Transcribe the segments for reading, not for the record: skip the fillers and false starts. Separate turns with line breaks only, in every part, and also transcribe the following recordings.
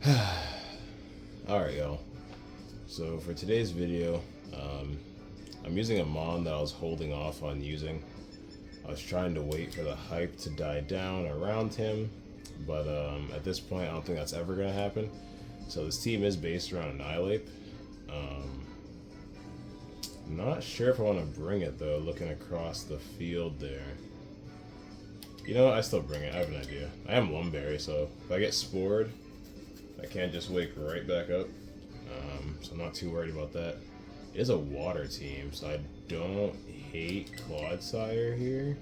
Alright, y'all. So for today's video, I'm using a mon that I was holding off on using. I was trying to wait for the hype to die down around him, but at this point I don't think that's ever going to happen. So this team is based around Annihilape. I'm not sure if I want to bring it though, looking across the field there. You know what, I still bring it, I have an idea. I am Lumberry, so if I get spored, I can't just wake right back up. So I'm not too worried about that. It is a water team, so I don't hate Clodsire here.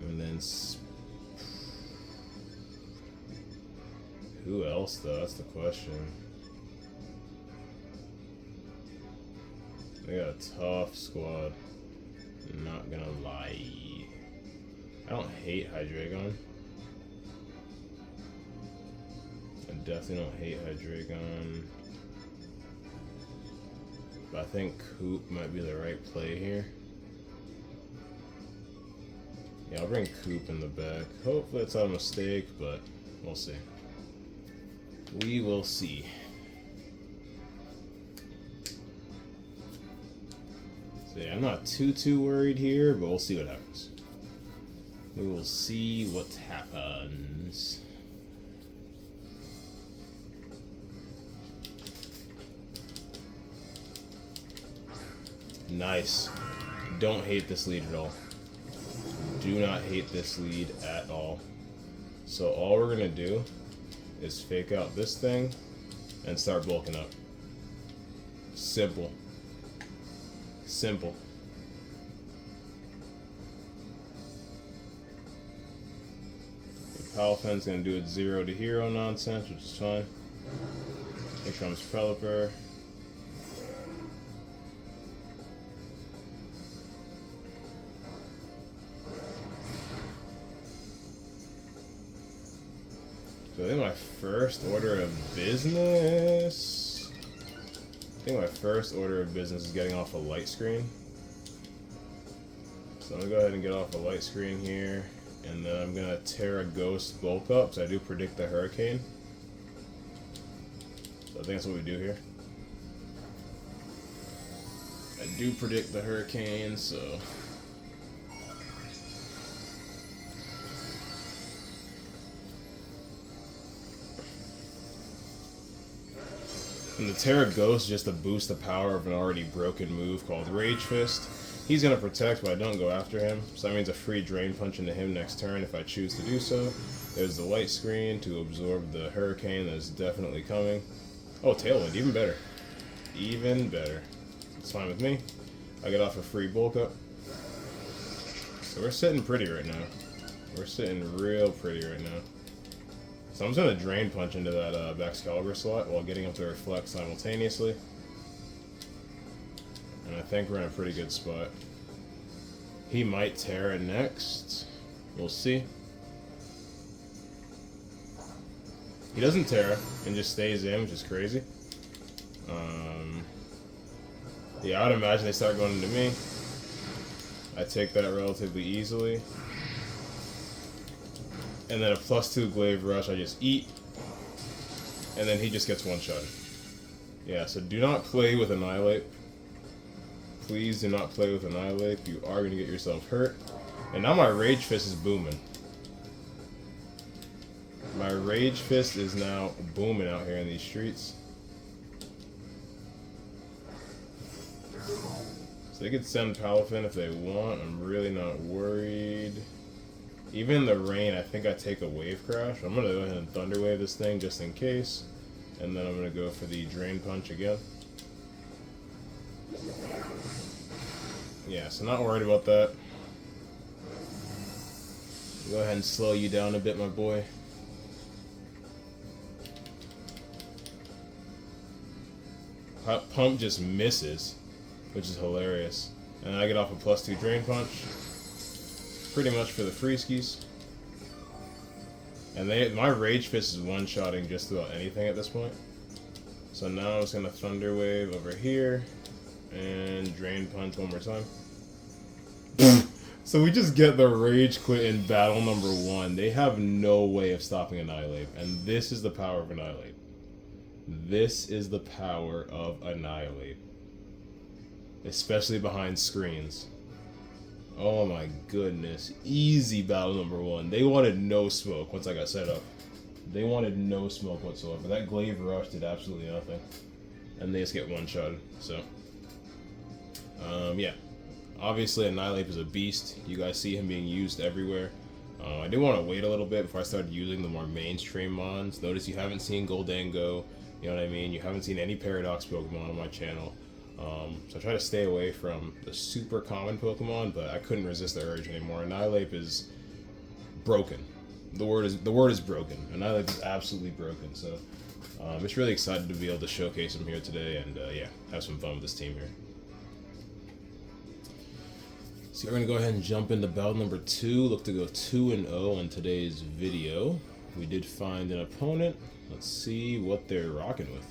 And then... who else, though? That's the question. They got a tough squad. I'm not gonna lie. I don't hate Hydreigon. I definitely don't hate Hydreigon. But I think Coop might be the right play here. Yeah, I'll bring Coop in the back. Hopefully it's not a mistake, but we'll see. We will see. So yeah, I'm not too worried here, but we'll see what happens. We will see what happens. Nice. Don't hate this lead at all. Do not hate this lead at all. So all we're gonna do is fake out this thing and start bulking up. Simple. Simple. The Palafen's gonna do its 0 to hero nonsense, which is fine. Here comes Pelipper. So I think my first order of business... is getting off a light screen. So I'm going to go ahead and get off a light screen here. And then I'm going to Terra Ghost bulk up, so I do predict the Hurricane. So I think that's what we do here. I do predict the Hurricane, so... And the Terra Ghost just to boost the power of an already broken move called Rage Fist. He's going to protect, but I don't go after him. So that means a free Drain Punch into him next turn if I choose to do so. There's the light screen to absorb the Hurricane that is definitely coming. Oh, Tailwind, even better. Even better. It's fine with me. I get off a free bulk up. So we're sitting pretty right now. We're sitting real pretty right now. So I'm just going to Drain Punch into that Excalibur slot while getting up to Reflect simultaneously. And I think we're in a pretty good spot. He might Terra next. We'll see. He doesn't Terra and just stays in, which is crazy. Yeah, I would imagine they start going into me. I take that relatively easily. And then a +2 Glaive Rush, I just eat. And then he just gets one-shotted. Yeah, so do not play with Annihilape. Please do not play with Annihilape. You are going to get yourself hurt. And now my Rage Fist is booming. My Rage Fist is now booming out here in these streets. So they could send Palafin if they want. I'm really not worried. Even in the rain, I think I take a Wave Crash. I'm going to go ahead and Thunder Wave this thing just in case. And then I'm going to go for the Drain Punch again. Yeah, so not worried about that. Go ahead and slow you down a bit, my boy. Pump just misses, which is hilarious. And I get off a +2 Drain Punch. Pretty much for the Freeskies. And my Rage Fist is one-shotting just about anything at this point. So now I'm just going to Thunder Wave over here. And Drain Punch one more time. So we just get the Rage Quit in battle number 1. They have no way of stopping Annihilape, and this is the power of Annihilape. This is the power of Annihilape. Especially behind screens. Oh my goodness. Easy battle number 1. They wanted no smoke once I got set up. They wanted no smoke whatsoever. That Glaive Rush did absolutely nothing. And they just get one-shotted, so... yeah. Obviously, Annihilape is a beast. You guys see him being used everywhere. I did want to wait a little bit before I started using the more mainstream mons. Notice you haven't seen Goldango, you know what I mean? You haven't seen any Paradox Pokemon on my channel. So I try to stay away from the super common Pokemon, but I couldn't resist the urge anymore. Annihilape is broken. The word is broken. Annihilape is absolutely broken, so I'm just really excited to be able to showcase him here today and, yeah, have some fun with this team here. So we're going to go ahead and jump into battle number 2. Look to go 2-0 in today's video. We did find an opponent. Let's see what they're rocking with.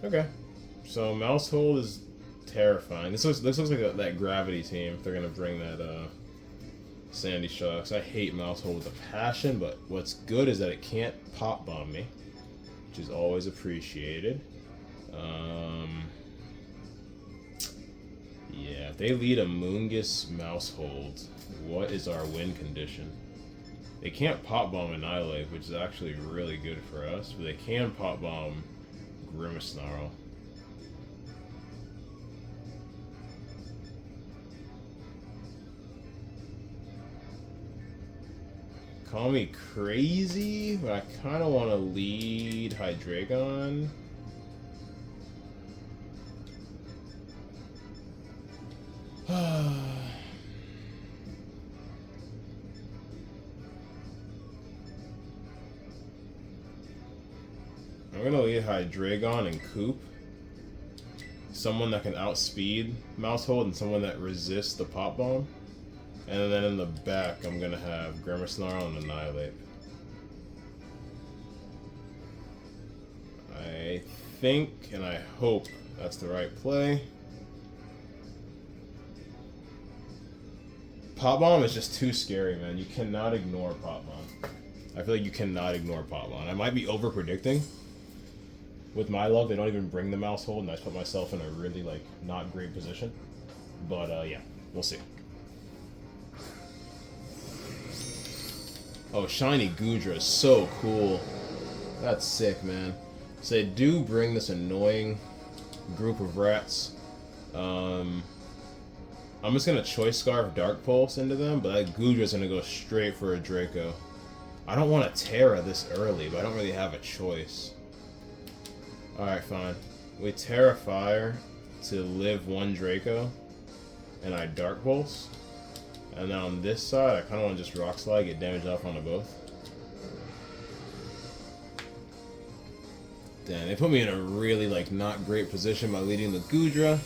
Okay. So Mousehold is terrifying. This looks like that Gravity team. If they're going to bring that Sandy Shocks. I hate Mousehold with a passion, but what's good is that it can't pop bomb me, which is always appreciated. Yeah, if they lead a Moongus Mousehold, what is our win condition? They can't pop bomb Annihilape, which is actually really good for us, but they can pop bomb Grimmsnarl. Call me crazy, but I kind of want to lead Hydreigon. I'm gonna lead Hydreigon and Coop. Someone that can outspeed Mousehold and someone that resists the pop bomb. And then in the back, I'm gonna have Grimmsnarl and Annihilape. I think and I hope that's the right play. Pop Bomb is just too scary, man. You cannot ignore Pop Bomb. I feel like you cannot ignore Pop Bomb. I might be over-predicting. With my luck, they don't even bring the Mousehold, and I put myself in a really, like, not great position. But, yeah. We'll see. Oh, Shiny Goodra is so cool. That's sick, man. So they do bring this annoying group of rats. I'm just gonna Choice Scarf Dark Pulse into them, but that Goodra's gonna go straight for a Draco. I don't want a Terra this early, but I don't really have a choice. Alright, fine. We Terra Fire to live one Draco, and I Dark Pulse. And then on this side, I kinda wanna just Rock Slide, get damage off onto both. Damn, they put me in a really, like, not great position by leading the Goodra.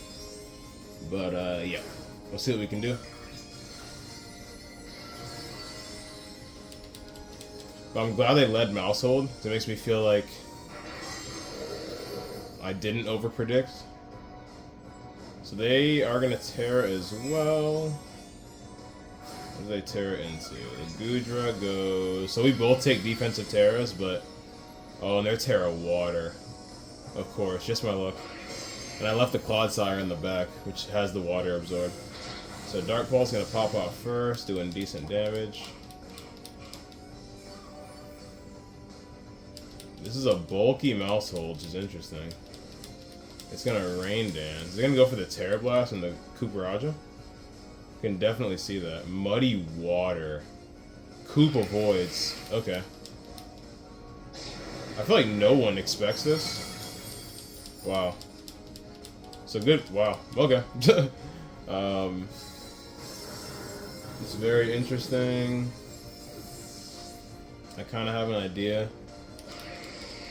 But, yeah. We'll see what we can do. But I'm glad they led Mousehold. It makes me feel like I didn't overpredict. So they are going to Terra as well. What do they Terra into? The Goodra goes... So we both take defensive Terras, but... Oh, and they're Terra Water. Of course, just my luck. And I left the Clodsire in the back, which has the Water Absorb. So Dark Pulse is going to pop off first, doing decent damage. This is a bulky Mousehold, which is interesting. It's going to Rain Dance. Is it going to go for the Terra Blast and the Cooperaja? You can definitely see that. Muddy Water. Coop avoids. Okay. I feel like no one expects this. Wow. So good. Wow. Okay. It's very interesting. I kind of have an idea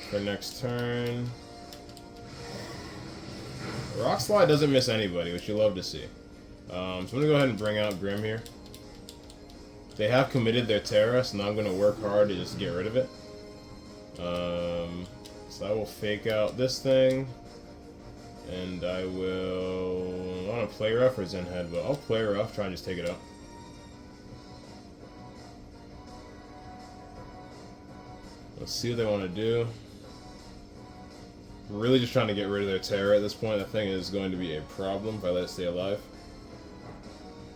for next turn. Rock Slide doesn't miss anybody, which you love to see. So I'm going to go ahead and bring out Grim here. They have committed their Terra, so now I'm going to work hard to just get rid of it. So I will fake out this thing. And I want to play rough or Zen Head, but I'll play rough, try and just take it out. Let's see what they want to do. We're really just trying to get rid of their terror at this point. That thing is going to be a problem if I let it stay alive.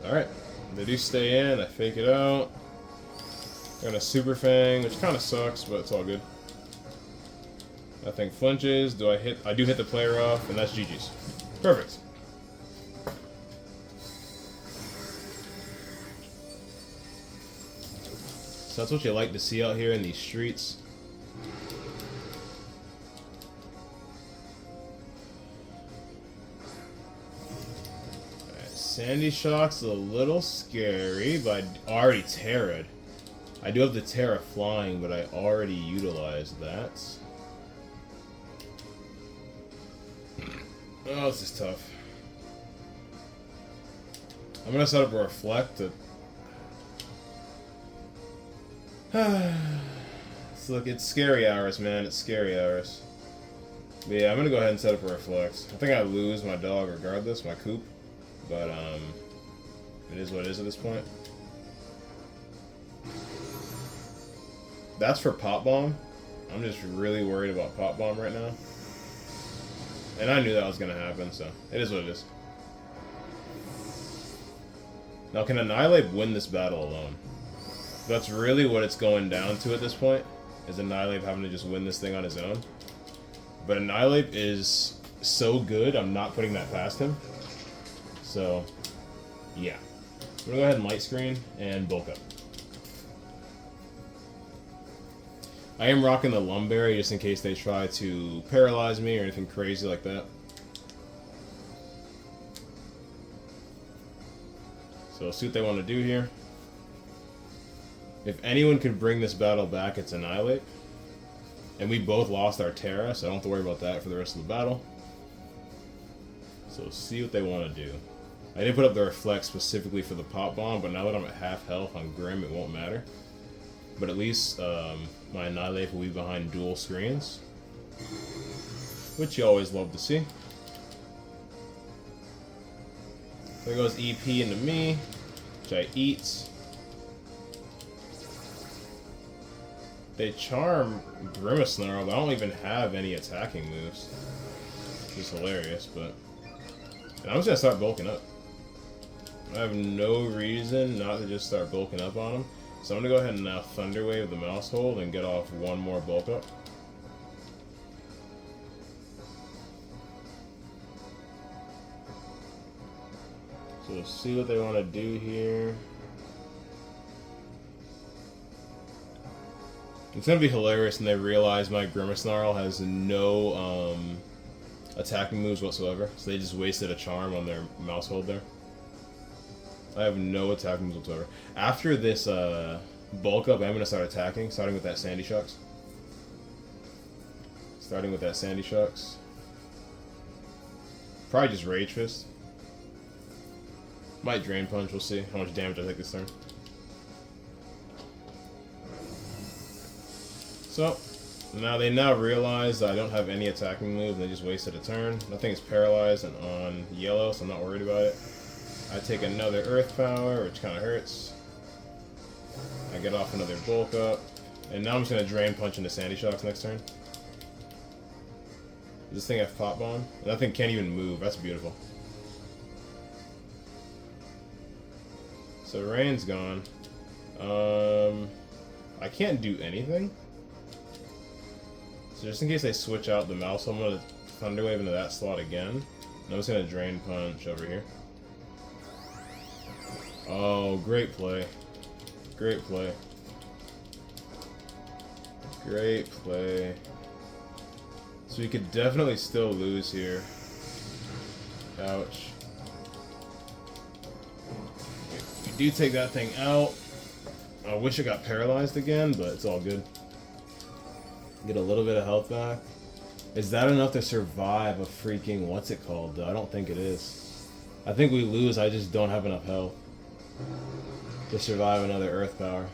Alright, they do stay in, I fake it out. Got a Super Fang, which kind of sucks, but it's all good. That thing flinches. Do I hit? I do hit the player off, and that's GG's. Perfect. So that's what you like to see out here in these streets. Alright, Sandy Shock's a little scary, but I already Terra'd. I do have the Terra flying, but I already utilized that. Oh, this is tough. I'm gonna set up a Reflect to... Look, it's scary hours, man. It's scary hours. But yeah, I'm gonna go ahead and set up a Reflect. I think I lose my dog regardless, my coop. But, it is what it is at this point. That's for Pop Bomb. I'm just really worried about Pop Bomb right now. And I knew that was going to happen, so it is what it is. Now, can Annihilape win this battle alone? That's really what it's going down to at this point, is Annihilape having to just win this thing on his own. But Annihilape is so good, I'm not putting that past him. So, yeah. I'm going to go ahead and light screen and bulk up. I am rocking the Lumberry just in case they try to paralyze me or anything crazy like that. So let's see what they want to do here. If anyone could bring this battle back, it's Annihilape. And we both lost our Terra, so I don't have to worry about that for the rest of the battle. So let's see what they want to do. I did put up the Reflect specifically for the Pop Bomb, but now that I'm at half health on Grim, it won't matter. But at least my Annihilape will be behind dual screens, which you always love to see. There goes EP into me, which I eat. They charm Grimace-Snarl, but I don't even have any attacking moves. Which is hilarious, but... And I'm just gonna start bulking up. I have no reason not to just start bulking up on them. So I'm going to go ahead and now Thunder Wave the mouse hold and get off one more bulk up. So we'll see what they want to do here. It's going to be hilarious when they realize my Grimace-Snarl has no attacking moves whatsoever. So they just wasted a charm on their mouse hold there. I have no attack moves whatsoever. After this bulk up, I'm going to start attacking, starting with that Sandy Shocks. Probably just Rage Fist. Might Drain Punch, we'll see how much damage I take this turn. So, now they realize that I don't have any attacking moves and they just wasted a turn. Nothing is paralyzed and on yellow, so I'm not worried about it. I take another Earth Power, which kind of hurts. I get off another bulk up. And now I'm just going to Drain Punch into Sandy Shocks next turn. Does this thing have Pop Bomb? And that thing can't even move. That's beautiful. So Rain's gone. I can't do anything. So just in case they switch out the mouse, I'm going to Thunder Wave into that slot again. And I'm just going to Drain Punch over here. Oh, great play. Great play. Great play. So we could definitely still lose here. Ouch. We do take that thing out. I wish it got paralyzed again, but it's all good. Get a little bit of health back. Is that enough to survive a freaking, what's it called, though? I don't think it is. I think we lose, I just don't have enough health to survive another Earth Power,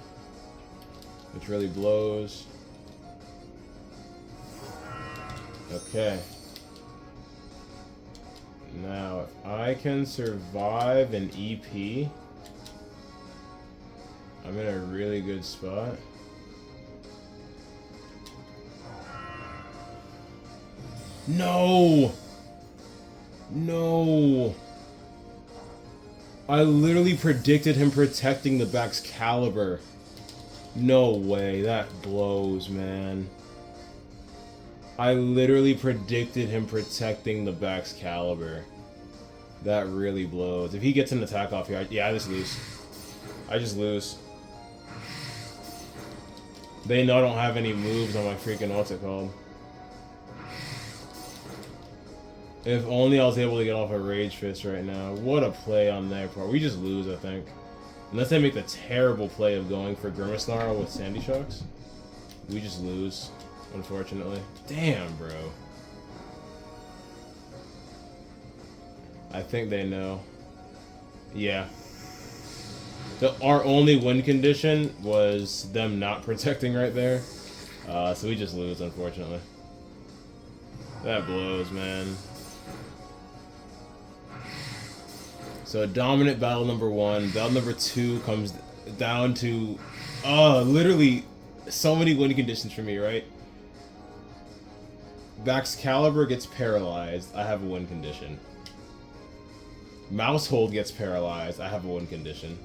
which really blows. Okay. Now, if I can survive an EP, I'm in a really good spot. No! No! I literally predicted him protecting the back's caliber. No way, that blows, man. I literally predicted him protecting the back's caliber. That really blows. If he gets an attack off here, yeah, I just lose. I just lose. They know I don't have any moves on my freaking, what's it called? If only I was able to get off a Rage Fist right now. What a play on their part. We just lose, I think. Unless they make the terrible play of going for Grimace Snarl with Sandy Shocks. We just lose, unfortunately. Damn, bro. I think they know. Yeah. Our only win condition was them not protecting right there. So we just lose, unfortunately. That blows, man. So dominant battle number 1. Battle number 2 comes down to literally so many win conditions for me, right? Back's Caliber gets paralyzed, I have a win condition. Mousehold gets paralyzed, I have a win condition.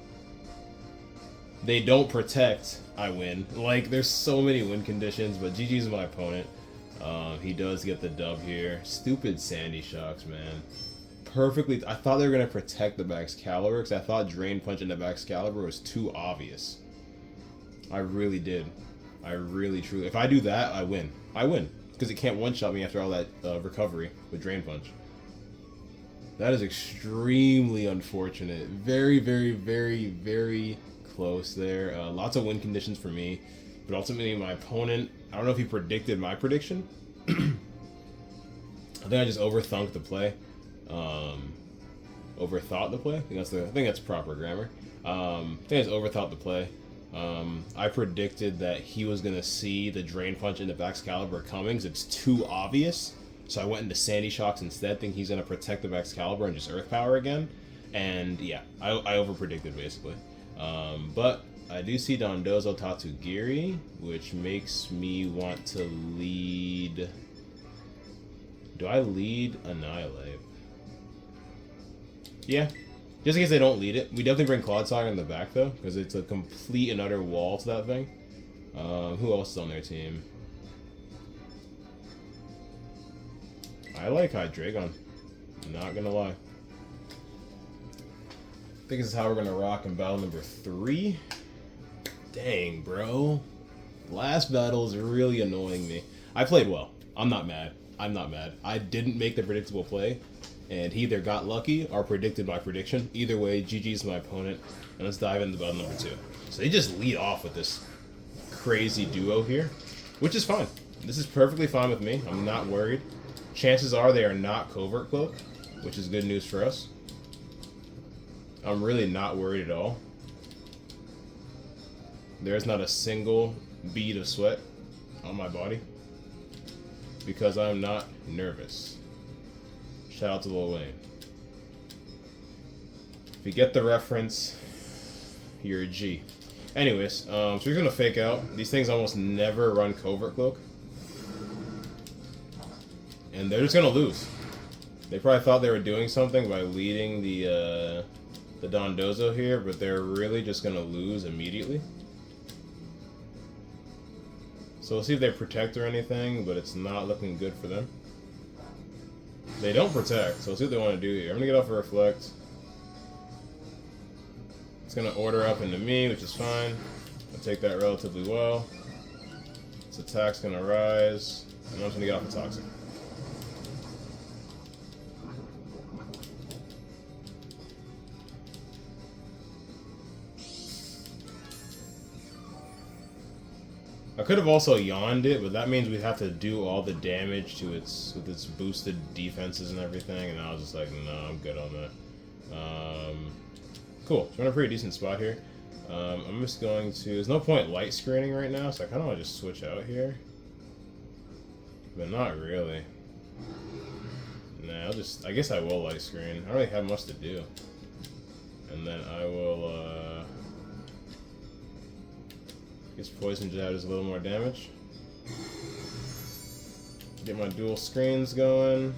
They don't protect, I win. Like, there's so many win conditions, but GG's my opponent. He does get the dub here. Stupid Sandy Shocks, man. Perfectly. I thought they were going to protect the back's caliber because I thought Drain Punch in the back's caliber was too obvious. I really did. I really, truly. If I do that, I win. I win. Because it can't one-shot me after all that recovery with Drain Punch. That is extremely unfortunate. Very, very, very, very close there. Lots of win conditions for me. But ultimately, my opponent, I don't know if he predicted my prediction. I think I just overthunked the play. Overthought the play. I think that's proper grammar. I think I just overthought the play. I predicted that he was gonna see the Drain Punch into back's caliber coming because it's too obvious. So I went into Sandy Shocks instead, thinking he's gonna protect the back's caliber and just Earth Power again. And yeah, I overpredicted basically. But I do see Dondozo Tatsugiri, which makes me want to lead. Do I lead Annihilape? Yeah, just in case they don't lead it. We definitely bring Clodsire in the back, though, because it's a complete and utter wall to that thing. Who else is on their team? I like Hydreigon. Not gonna lie. I think this is how we're gonna rock in battle number 3. Dang, bro. Last battle is really annoying me. I played well. I'm not mad. I'm not mad. I didn't make the predictable play. And he either got lucky or predicted my prediction. Either way, GG's my opponent. And let's dive into battle number 2. So they just lead off with this crazy duo here, which is fine. This is perfectly fine with me. I'm not worried. Chances are they are not Covert Cloak, which is good news for us. I'm really not worried at all. There's not a single bead of sweat on my body because I'm not nervous. Shout out to Lil Wayne. If you get the reference, you're a G. Anyways, so we're gonna fake out. These things almost never run Covert Cloak. And they're just gonna lose. They probably thought they were doing something by leading the Dondozo here, but they're really just gonna lose immediately. So we'll see if they protect or anything, but it's not looking good for them. They don't protect, so let's see what they want to do here. I'm gonna get off a Reflect. It's gonna order up into me, which is fine. I'll take that relatively well. Its attack's gonna rise, and I'm just gonna get off a Toxic. I could have also yawned it, but that means we'd have to do all the damage to its with its boosted defenses and everything, and I was just like, no, I'm good on that. Cool, so we're in a pretty decent spot here. I'm just going to... There's no point light screening right now, so I kind of want to just switch out here. But not really. Nah, I guess I will light screen. I don't really have much to do. And then I will, guess Poison Jab does a little more damage. Get my dual screens going.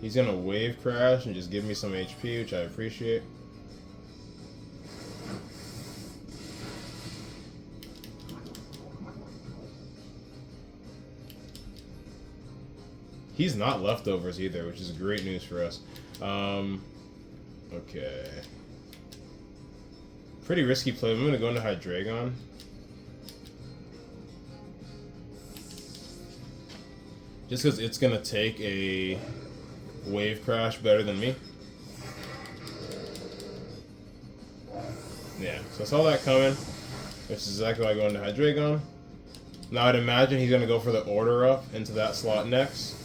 He's gonna wave crash and just give me some HP, which I appreciate. He's not leftovers either, which is great news for us. Okay. Pretty risky play. I'm gonna go into Hydreigon. Just because it's gonna take a wave crash better than me. Yeah, so I saw that coming. Which is exactly why I go into Hydreigon. Now I'd imagine he's gonna go for the order up into that slot next.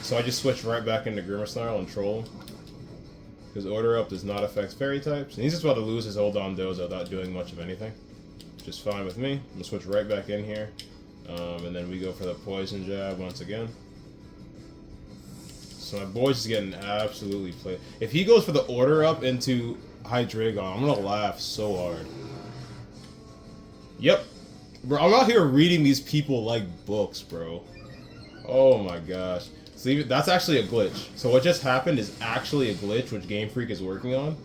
So I just switch right back into Grimmsnarl and troll him. Because order up does not affect fairy types. And he's just about to lose his hold on Dozo without doing much of anything. Which is fine with me. I'm gonna switch right back in here. And then we go for the poison jab once again. So my boy's just getting absolutely played. If he goes for the order up into Hydreigon, I'm gonna laugh so hard. Yep. Bro, I'm out here reading these people like books, bro. Oh my gosh. So that's actually a glitch. So what just happened is actually a glitch, which Game Freak is working on.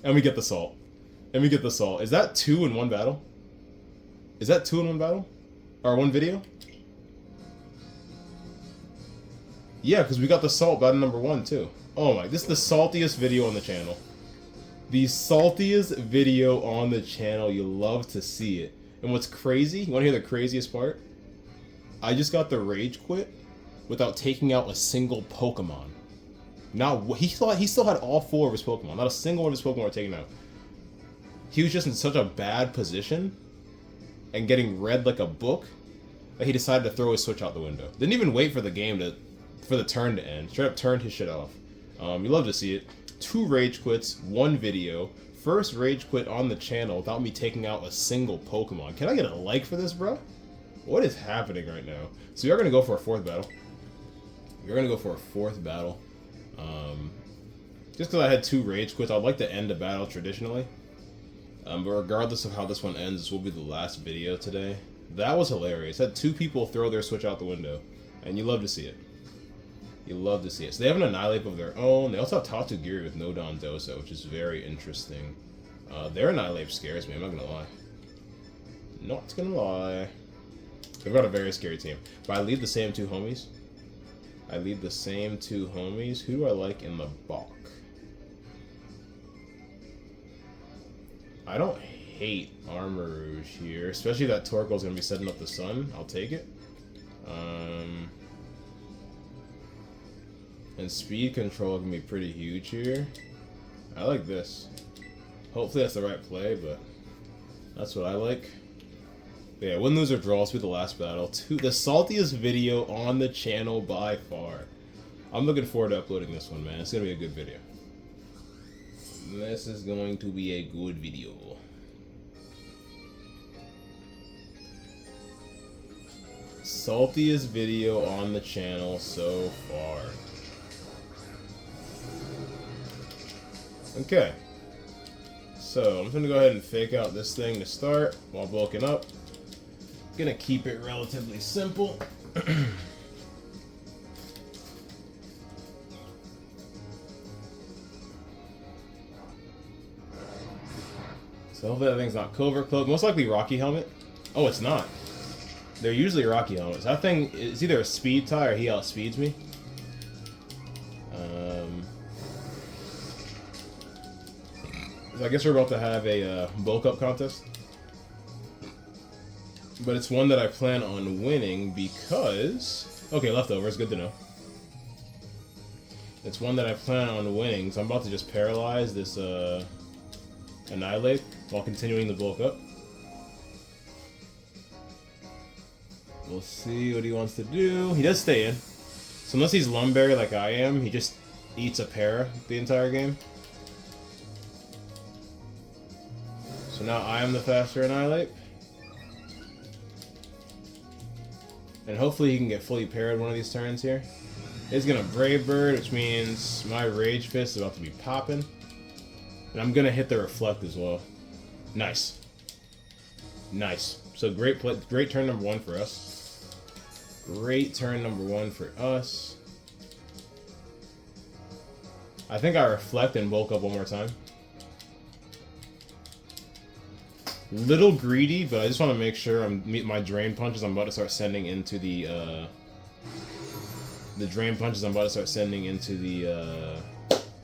And we get the salt. And we get the salt. Is that 2 in one battle? Is that 2 in one battle? Or one video? Yeah, because we got the salt battle number 1 too. Oh my, this is the saltiest video on the channel. The saltiest video on the channel. You love to see it. And what's crazy, you want to hear the craziest part? I just got the rage quit without taking out a single Pokemon. Now, he still had all 4 of his Pokemon. Not a single one of his Pokemon were taken out. He was just in such a bad position and getting read like a book that he decided to throw his Switch out the window. Didn't even wait for the game for the turn to end. Straight up turned his shit off. You love to see it. 2 rage quits, 1 video. First rage quit on the channel without me taking out a single Pokemon. Can I get a like for this, bro? What is happening right now? So we are going to go for a 4th battle. We're going to go for a 4th battle. Just because I had 2 rage quits, I'd like to end a battle traditionally. But regardless of how this one ends, this will be the last video today. That was hilarious. I had 2 people throw their Switch out the window. And you love to see it. You love to see it. So they have an Annihilape of their own. They also have Tatsugiri with no Dondozo, which is very interesting. Their Annihilape scares me, I'm not going to lie. Not going to lie. They've got a very scary team. But I lead the same 2 homies. Who do I like in the balk? I don't hate Armor Rouge here. Especially that Torkoal's going to be setting up the sun. I'll take it. And speed control can be pretty huge here. I like this. Hopefully that's the right play, but that's what I like. But yeah, win, lose, or draw. This will be the last battle. The saltiest video on the channel by far. I'm looking forward to uploading this one, man. It's going to be a good video. This is going to be a good video. Saltiest video on the channel so far. Okay. So, I'm going to go ahead and fake out this thing to start while bulking up. Gonna keep it relatively simple. So hopefully that thing's not Covert Cloak. Most likely Rocky Helmet. Oh, it's not. They're usually Rocky Helmets. That thing is either a speed tie or he outspeeds me. So I guess we're about to have a bulk up contest. But it's one that I plan on winning because... Okay, leftovers, good to know. It's one that I plan on winning, so I'm about to just paralyze this Annihilape while continuing the bulk up. We'll see what he wants to do. He does stay in. So unless he's Lumberry like I am, he just eats a para the entire game. So now I am the faster Annihilape. And hopefully he can get fully parried one of these turns here. He's gonna Brave Bird, which means my Rage Fist is about to be popping. And I'm gonna hit the Reflect as well. Nice. Nice. So great play, great turn number 1 for us. Great turn number 1 for us. I think I Reflect and bulk up one more time. Little greedy, but I just want to make sure my Drain Punches I'm about to start sending into the Drain Punches I'm about to start sending into the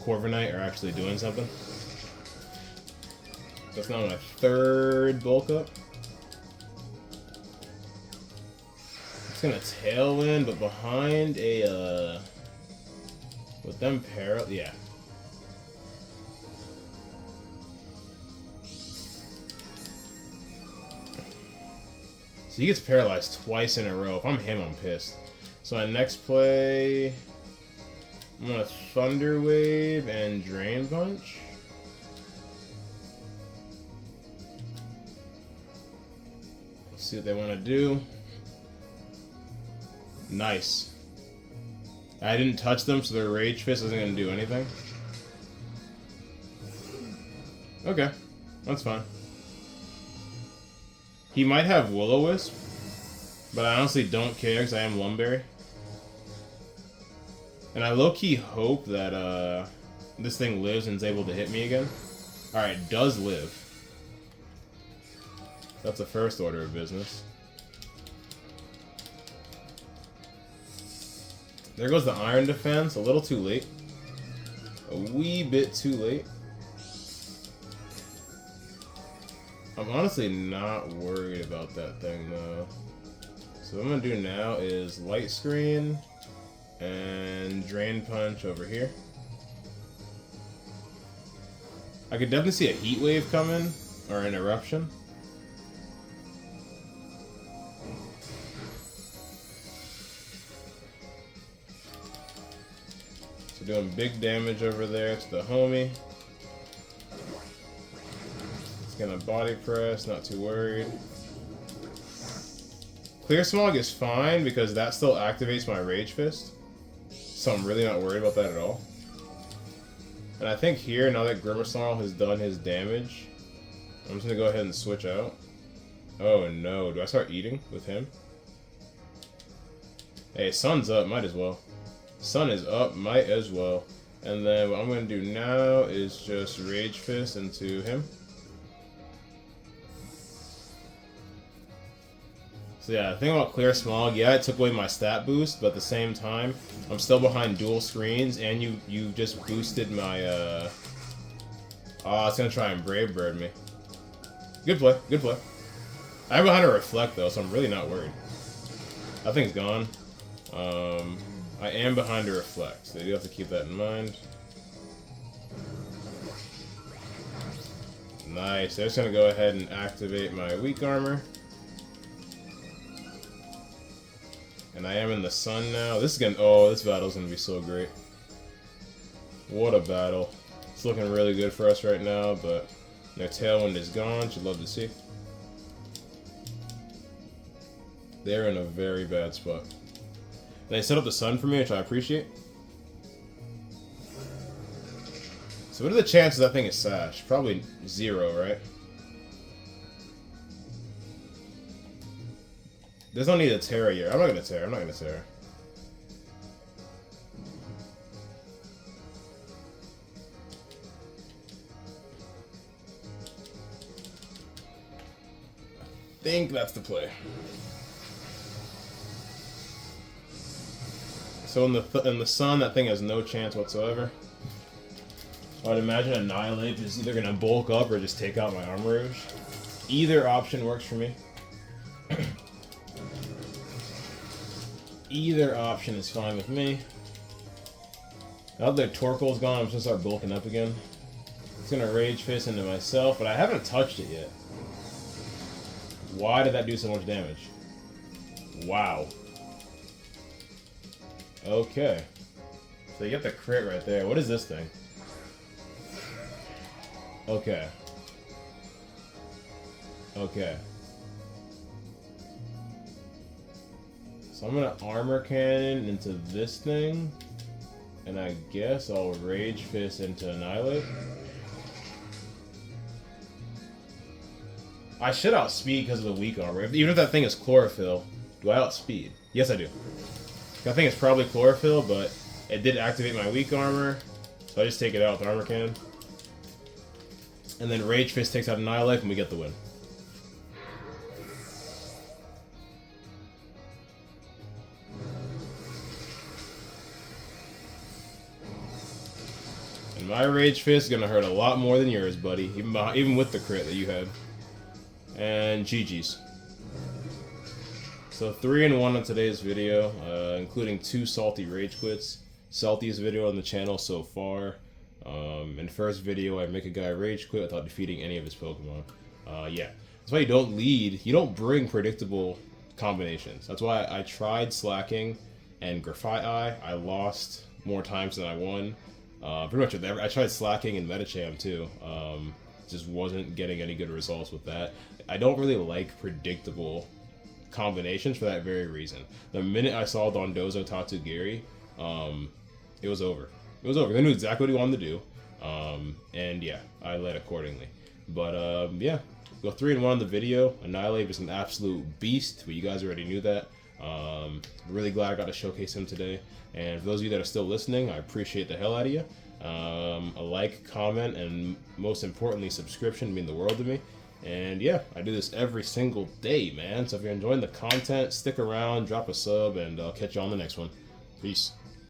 Corviknight are actually doing something. That's now my 3rd bulk up. It's gonna Tailwind, but behind a with them yeah. So he gets paralyzed twice in a row. If I'm him, I'm pissed. So my next play, I'm gonna Thunder Wave and Drain Punch. Let's see what they want to do. Nice. I didn't touch them, so their Rage Fist isn't gonna do anything. Okay, that's fine. He might have Will-O-Wisp, but I honestly don't care because I am Lumberry. And I low-key hope that this thing lives and is able to hit me again. Alright, it does live. That's the first order of business. There goes the Iron Defense, a little too late. A wee bit too late. I'm honestly not worried about that thing, though. So what I'm going to do now is Light Screen and Drain Punch over here. I could definitely see a Heat Wave coming, or an Eruption. So doing big damage over there to the homie. Gonna Body Press, not too worried. Clear Smog is fine because that still activates my Rage Fist. So I'm really not worried about that at all. And I think here, now that Grimmsnarl has done his damage, I'm just gonna go ahead and switch out. Oh no, do I start eating with him? Hey, Sun's up, might as well. Sun is up, might as well. And then what I'm gonna do now is just Rage Fist into him. So yeah, the thing about Clear Smog, yeah, it took away my stat boost, but at the same time, I'm still behind dual screens, and you just boosted my, oh, it's gonna try and Brave Bird me. Good play, good play. I'm behind a Reflect, though, so I'm really not worried. That thing's gone. I am behind a Reflect, so you do have to keep that in mind. Nice, they're just gonna go ahead and activate my Weak Armor. And I am in the Sun now. This is gonna, oh, this battle's gonna be so great. What a battle. It's looking really good for us right now, but their Tailwind is gone. Should love to see. They're in a very bad spot. They set up the Sun for me, which I appreciate. So what are the chances that thing is Sash? Probably 0, right? There's no need to Terra here. I'm not gonna Terra. I'm not gonna Terra. I think that's the play. So in the Sun, that thing has no chance whatsoever. I'd imagine Annihilape is either gonna bulk up or just take out my Armor Rouge. Either option works for me. Either option is fine with me. Now that Torkoal's gone, I'm just gonna start bulking up again. It's gonna Rage Fist into myself, but I haven't touched it yet. Why did that do so much damage? Wow. Okay. So you get the crit right there. What is this thing? Okay. Okay. So I'm gonna Armor Cannon into this thing, and I guess I'll Rage Fist into Annihilape. I should outspeed because of the weak armor. Even if that thing is Chlorophyll, do I outspeed? Yes, I do. I think it's probably Chlorophyll, but it did activate my weak armor, so I just take it out with Armor Cannon. And then Rage Fist takes out Annihilape, and we get the win. And my Rage Fist is gonna hurt a lot more than yours, buddy, even with the crit that you had. And GG's. So 3-1 on today's video, including 2 salty rage quits. Saltiest video on the channel so far. In the first video, I make a guy rage quit without defeating any of his Pokemon. Yeah, that's why you don't lead. You don't bring predictable combinations. That's why I tried Slacking and Graphite Eye. I lost more times than I won. Pretty much I tried Slacking and Metacham too. Just wasn't getting any good results with that. I don't really like predictable combinations for that very reason. The minute I saw Dondozo Tatsugiri, it was over. It was over. They knew exactly what he wanted to do. And yeah, I led accordingly. But yeah, go 3-1 on the video. Annihilape is an absolute beast, but you guys already knew that. Really glad I got to showcase him today. And for those of you that are still listening, I appreciate the hell out of you. A like, comment, and most importantly, subscription mean the world to me. And yeah, I do this every single day, man. So if you're enjoying the content, stick around, drop a sub, and I'll catch you on the next one. Peace.